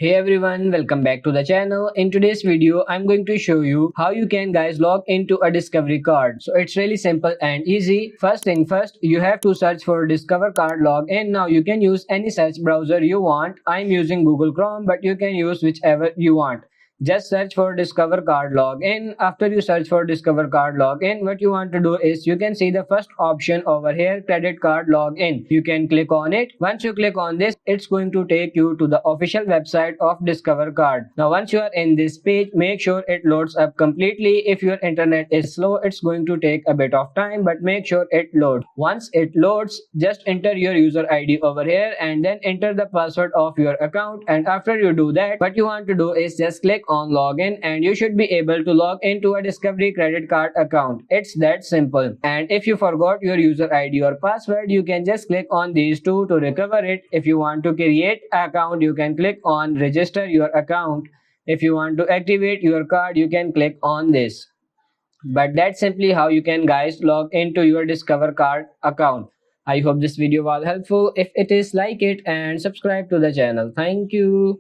Hey everyone, welcome back to the channel. In today's video, I'm going to show you how you can guys log into a Discovery card. So it's really simple and easy. First thing first, you have to search for Discover card login. Now you can use any search browser you want. I'm using Google Chrome, but you can use whichever you want. Just search for Discover card login. After you search for Discover card login, what you want to do is you can see the first option over here, credit card login. You can click on it. Once you click on this, it's going to take you to the official website of Discover card. Now once you are in this page, make sure it loads up completely. If your internet is slow, it's going to take a bit of time, but make sure it loads. Once it loads, just enter your user ID over here and then enter the password of your account. And after you do that, what you want to do is just click on login and you should be able to log into a Discovery credit card account. It's that simple. And if you forgot your user ID or password, you can just click on these two to recover it. If you want to create an account, you can click on register your account. If you want to activate your card, you can click on this. But that's simply how you can guys log into your Discover card account. I hope this video was helpful. If it is, like it and subscribe to the channel. Thank you.